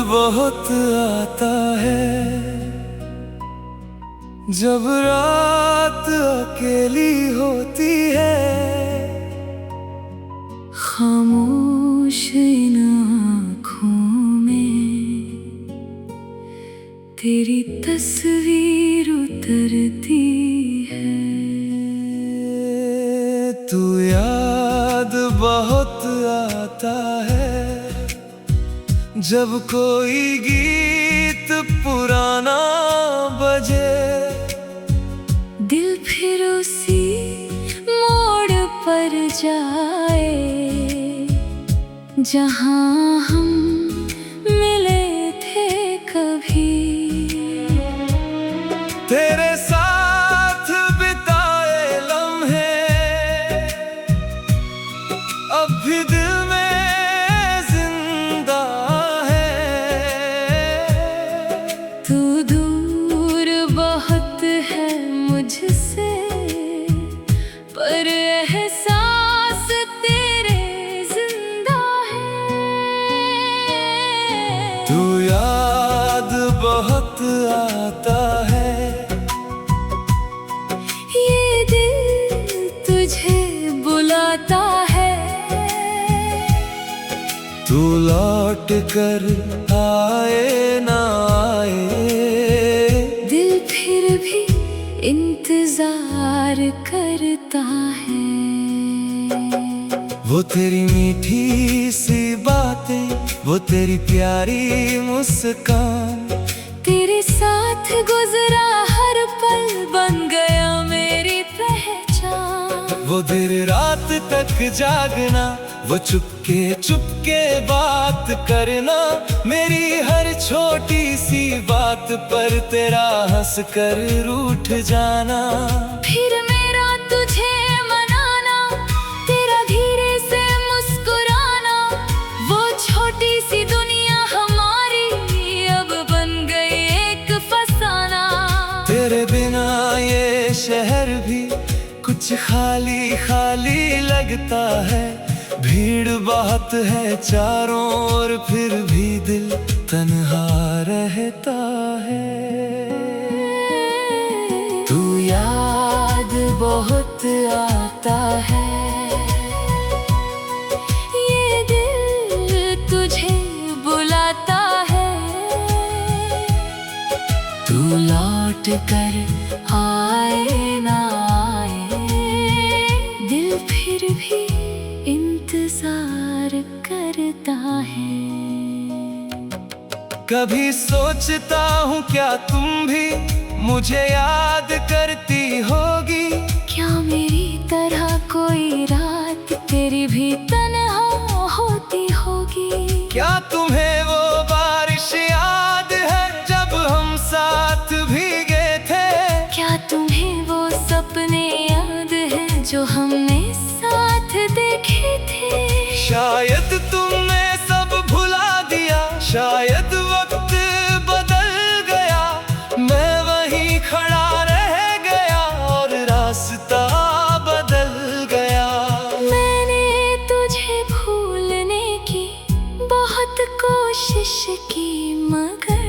बहुत आता है जब रात अकेली होती है। खामोश इन आँखों में तेरी तस्वीर उतरती है। तू याद बहुत आता है जब कोई गीत पुराना बजे। दिल फिर उसी मोड़ पर जाए जहाँ हम मिले थे कभी। तेरे साथ बिताए लम्हे अब भी दिल में जिंदा है। तू दूर बहुत है मुझसे पर एहसास तेरे जिंदा है। तू याद बहुत आता है ये दिल तुझे बुलाता है। तू लौट कर आए ना आए दिल फिर भी इंतजार करता है। वो तेरी मीठी सी बातें, वो तेरी प्यारी मुस्कान, तेरे साथ गुजरा हर पल बन गया मेरी पहचान। वो देर रात तक जागना, वो चुपके चुपके बात करना, मेरी हर छोटी सी बात पर तेरा हंस कर रूठ जाना। फिर मेरा तुझे मनाना, तेरा धीरे से मुस्कुराना, वो छोटी सी दुनिया हमारी अब बन गई एक फसाना। तेरे बिना ये शहर भी कुछ खाली खाली लगता है। भीड़ बहुत है चारों ओर फिर भी दिल तन्हा रहता है। तू याद बहुत आता है, ये दिल तुझे बुलाता है। तू लौट कर आए ना आए दिल फिर भी इंतजार करता है। कभी सोचता हूँ क्या तुम भी मुझे याद करती होगी। क्या मेरी तरह कोई रात तेरी भी तन्हा होती होगी। क्या तुम्हें वो बारिश याद है जब हम साथ भीगे थे। क्या तुम्हें वो सपने याद है जो हमने साथ देखे थे। शायद तुमने सब भुला दिया, शायद वक्त बदल गया, मैं वहीं खड़ा रह गया और रास्ता बदल गया। मैंने तुझे भूलने की बहुत कोशिश की मगर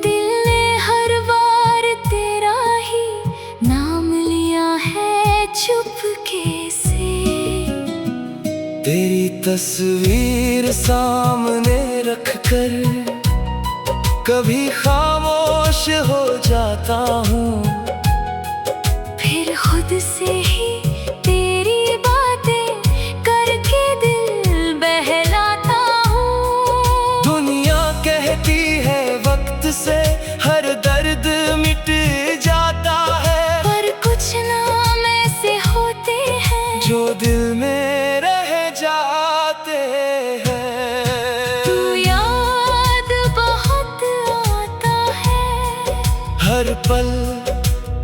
दिल ने हर बार तेरा ही नाम लिया है चुपके से। तेरी तस्वीर सामने रख कर कभी खामोश हो जाता हूँ। फिर खुद से ही तेरी बातें करके दिल बहलाता हूँ। दुनिया कहती है वक्त से हर दर्द मिट जाता है, पर कुछ नाम ऐसे होते हैं जो दिल में रह जाते हैं। तू याद बहुत आता है, हर पल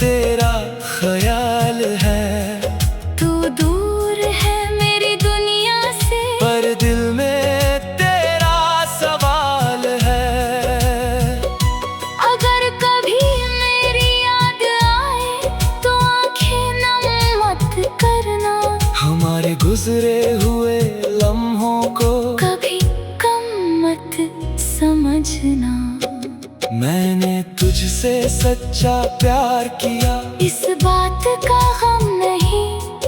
तेरा ख्याल है। तू दूर है मेरी दुनिया से पर दिल में तेरा सवाल है। अगर कभी मेरी याद आए तो आंखें नम मत करना। हमारे गुजरे हुए लम्हों को कभी कम तुझसे सच्चा प्यार किया, इस बात का गम नहीं,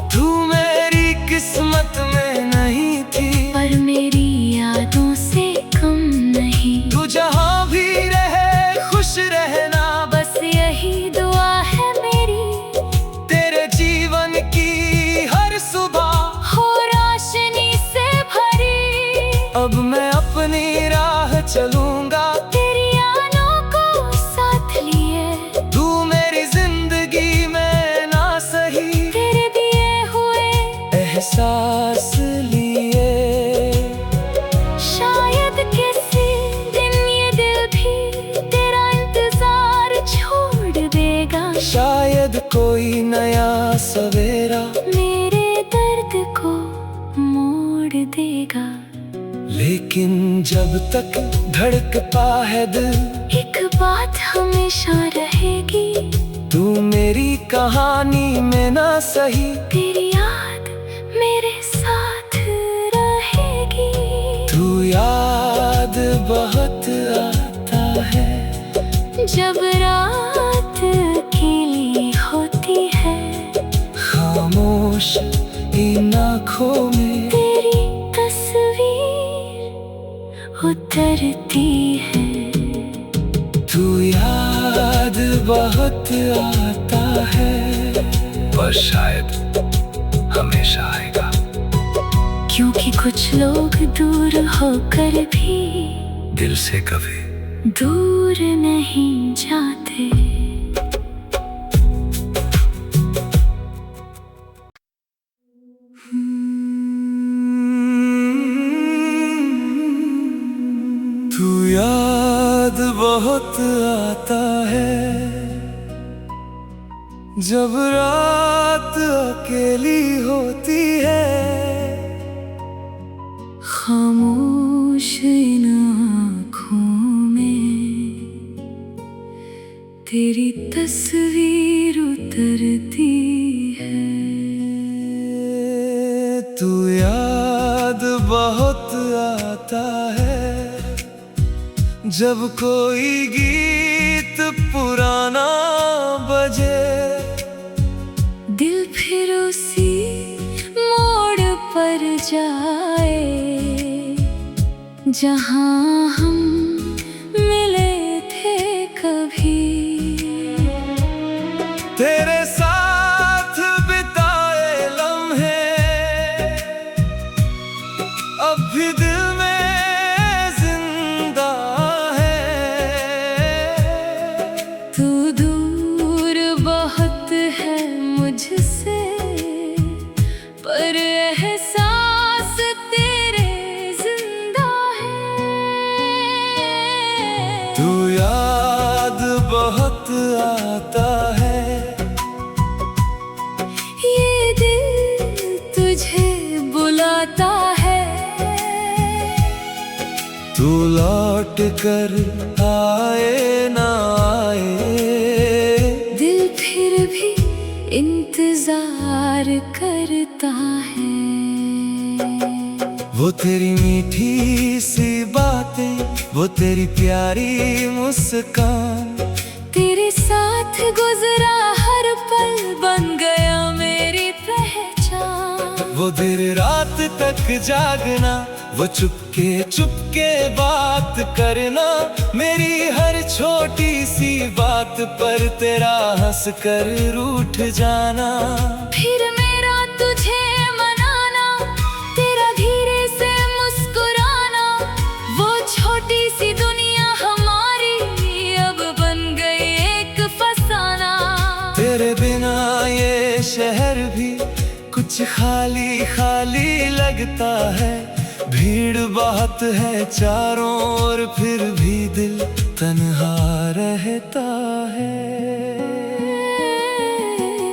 तू मेरी किस्मत में नहीं थी, पर मेरी यादों से कम नहीं। तू जहाँ भी रहे खुश रहना, बस यही दुआ है मेरी, तेरे जीवन की हर सुबह हो रोशनी से भरी। अब मैं अपनी राह चलूंगा, तेरी यादों को साथ लिए, तू मेरी जिंदगी में ना सही, तेरे दिए हुए एहसास लिए। शायद किसी दिन ये दिल भी तेरा इंतजार छोड़ देगा, शायद कोई नया सवेरा मेरे दर्द को मोड़ देगा। लेकिन जब तक धड़कता है दिल, एक बात हमेशा रहेगी, तू मेरी कहानी में ना सही, तेरी याद मेरे साथ रहेगी। तू याद बहुत आता है, जब रात अकेली होती है, खामोश इन आँखों में तेरी तस्वीर उतरती है। तू याद बहुत आता है, पर शायद हमेशा आएगा, क्योंकि कुछ लोग दूर होकर भी दिल से कभी दूर नहीं जाते। तू याद बहुत आता है, जब रात अकेली होती है, खामोश इन आँखों में तेरी तस्वीर उतरती है। तू याद बहुत आता है, जब कोई गीत पुराना बजे, दिल फिर उसी मोड़ पर जाए, जहाँ हम मिले थे कभी। तेरे साथ बिताए लम्हे अब भी दिल में जिंदा है। तू दूर बहुत है मुझसे, पर एहसास तेरे जिंदा है। तू याद बहुत आता है, ये दिल तुझे बुलाता है, तू लौट कर आए ना आए, दिल फिर भी इंतजार करता है। वो तेरी मीठी सी बातें, वो तेरी प्यारी मुस्कान, तेरे साथ गुजरा हर पल बन गया मेरी पहचान। वो देर रात तक जागना, वो चुपके चुपके बात करना, मेरी हर छोटी सी बात पर तेरा हंस कर रूठ जाना। फिर मेरा तुझे मनाना, तेरा धीरे से मुस्कुराना, वो छोटी सी दुनिया हमारी अब बन गई एक फसाना। तेरे बिना ये शहर भी कुछ खाली खाली लगता है, भीड़ बहुत है चारों ओर, फिर भी दिल तन्हा रहता है।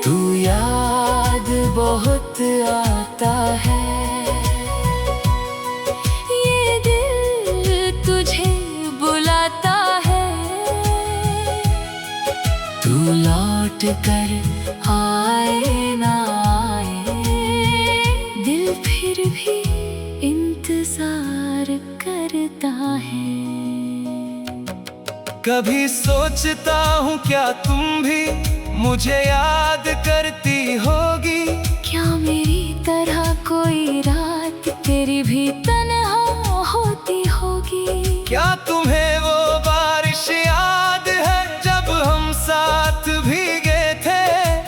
तू याद बहुत आता है, ये दिल तुझे बुलाता है, तू लौट कर आए ना आए, दिल फिर भी इंतजार करता है। कभी सोचता हूँ क्या तुम भी मुझे याद करती होगी। क्या मेरी तरह कोई रात तेरी भी तन्हा होती होगी। क्या तुम्हें वो बारिश याद है जब हम साथ भीगे थे।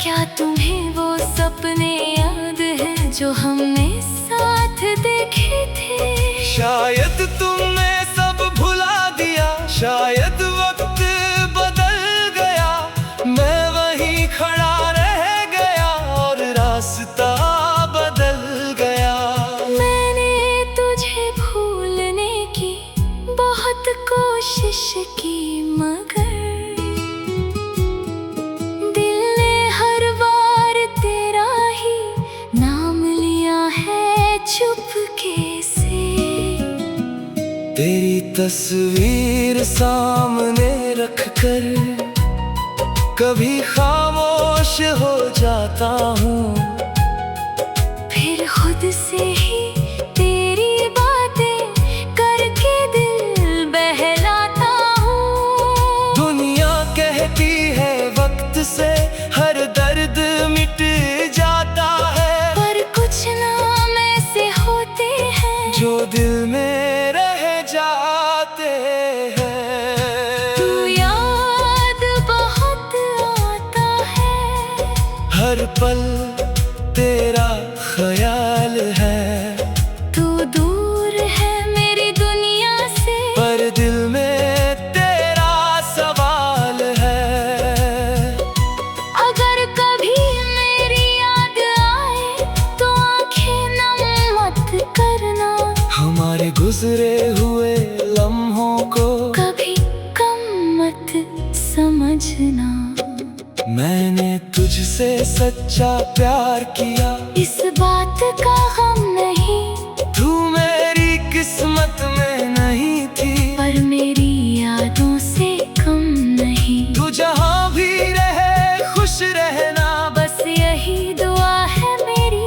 क्या तुम्हें वो सपने याद है जो हमने साथ देखे थे। शायद तुमने सब भुला दिया, शायद वक्त बदल गया, मैं वहीं खड़ा रह गया और रास्ता बदल गया। मैंने तुझे भूलने की बहुत कोशिश की मगर दिल ने हर बार तेरा ही नाम लिया है चुपके से। तेरी तस्वीर सामने रखकर कभी खामोश हो जाता हूँ। फिर खुद से ही तेरी बातें करके दिल बहलाता हूँ। दुनिया कहती है वक्त से हर दर्द मिट जाता है, पर कुछ नाम ऐसे होते हैं जो दिल में रह जाते हैं। तू याद बहुत आता है, हर पल तेरा ख्याल है, तू दूर है मेरी दुनिया से, पर दिल में तेरा सवाल है। अगर कभी मेरी याद आए तो आंखें नम मत करना। हमारे गुजरे हुए लम्हों को कभी कम मत समझना। मैंने तुझसे सच्चा प्यार किया, इस बात का गम नहीं, तू मेरी किस्मत में नहीं थी, पर मेरी यादों से कम नहीं। तू जहाँ भी रहे खुश रहना, बस यही दुआ है मेरी,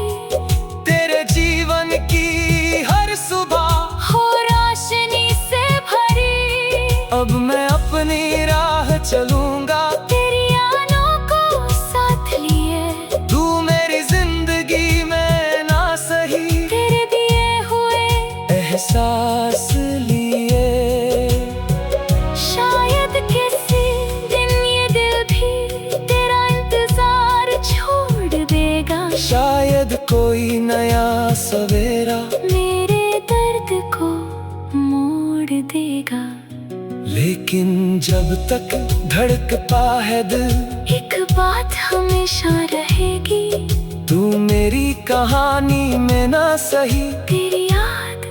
तेरे जीवन की हर सुबह हो रोशनी से भरी। अब मैं अपनी राह चलूंगा, तेरी यादों को साथ लिए, तू मेरी जिंदगी में ना सही, तेरे दिए हुए एहसास लिए। शायद किसी दिन ये दिल भी तेरा इंतजार छोड़ देगा। शायद कोई नया सवेरा मेरे दर्द को मोड़ देगा। लेकिन जब तक धड़कता है दिल, एक बात हमेशा रहेगी, तू मेरी कहानी में ना सही, तेरी याद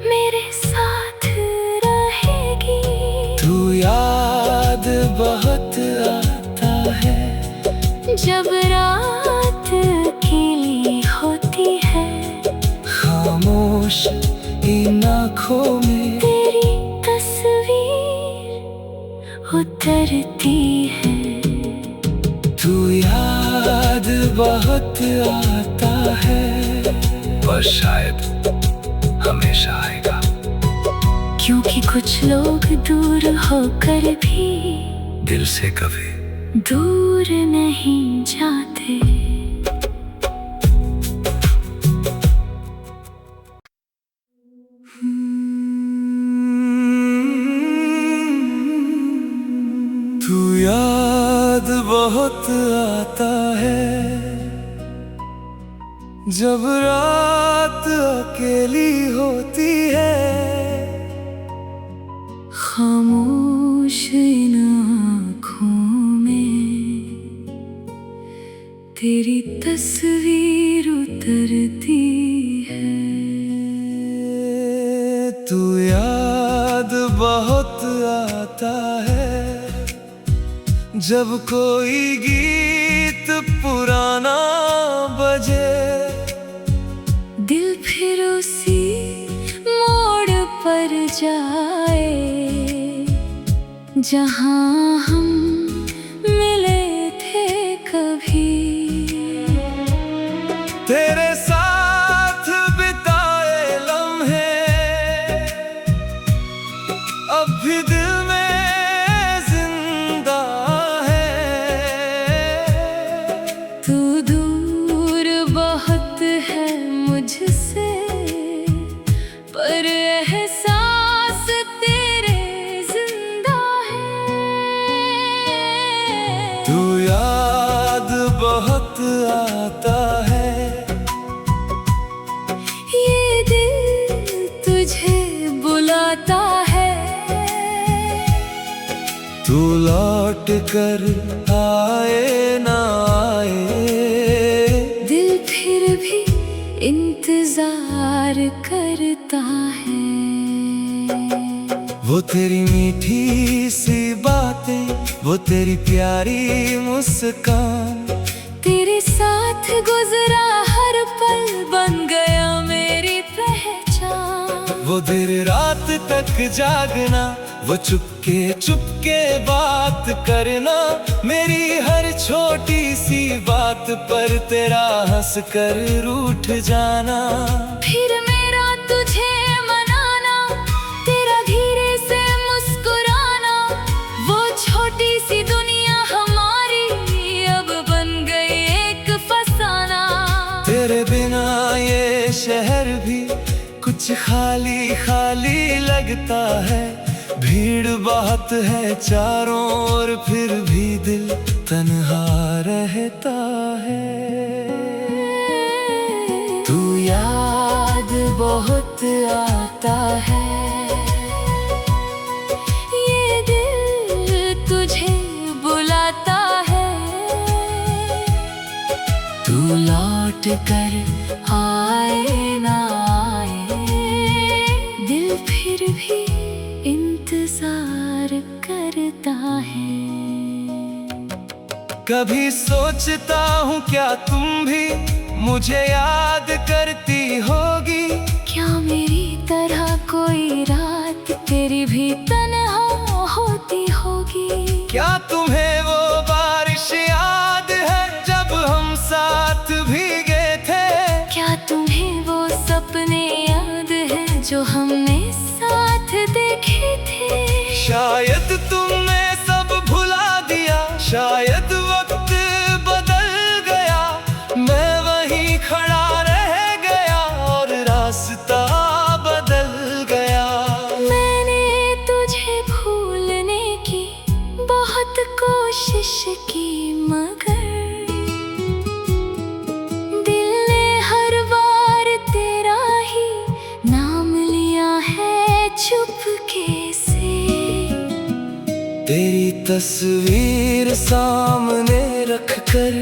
मेरे साथ रहेगी। तू याद बहुत आता है जब रात अकेली होती है, खामोश इन आँखों में तेरी तस्वीर उतरती है। तू याद बहुत आता है, पर शायद हमेशा आएगा। क्योंकि कुछ लोग दूर होकर भी दिल से कभी दूर नहीं जाते। तू याद बहुत आता है जब रात अकेली होती है, खामोश इन आँखों में तेरी तस्वीर उतरती है। तू याद बहुत आता है जब कोई गीत पुराना बजे, दिल फिर उसी मोड़ पर जाए जहाँ हम मिले थे कभी। तेरे साथ बिताए लम्हे अब भी दिल में तू दूर बहुत है मुझसे, पर एहसास तेरे जिंदा है। तू याद बहुत आता है, ये दिल तुझे बुलाता है। तू लौट कर आए ना आए, दिल फिर भी इंतजार करता है। वो तेरी मीठी सी बातें, वो तेरी प्यारी मुस्कान, तेरे साथ गुजरा हर पल बन गया मेरी पहचान। वो देर रात तक जागना, वो चुपके चुपके बात करना, मेरी हर छोटी सी बात पर तेरा हंस कर रूठ जाना। फिर मेरा तुझे मनाना, तेरा धीरे से मुस्कुराना, वो छोटी सी दुनिया हमारी अब बन गई एक फसाना। तेरे बिना ये शहर भी कुछ खाली खाली लगता है, भीड़ बहुत है चारों ओर फिर भी दिल तन्हा रहता है। तू याद बहुत आता है, ये दिल तुझे बुलाता है। तू लौट कर आए ना आए, दिल फिर भी इंतजार करता है। कभी सोचता हूँ क्या तुम भी मुझे याद करती होगी, क्या मेरी तरह कोई रात तेरी भी तन्हा होती होगी। क्या तुम्हें वो बारिश याद है जब हम साथ भीगे थे, क्या तुम्हें वो सपने याद है जो हमने साथ देखे थे। शायद तुमने सब भुला दिया, शायद वक्त बदल गया, मैं वहीं खड़ा रह गया और रास्ता बदल गया। मैंने तुझे भूलने की बहुत कोशिश की, मगर दिल ने हर बार तेरा ही नाम लिया है चुपके से। तेरी तस्वीर सामने रख कर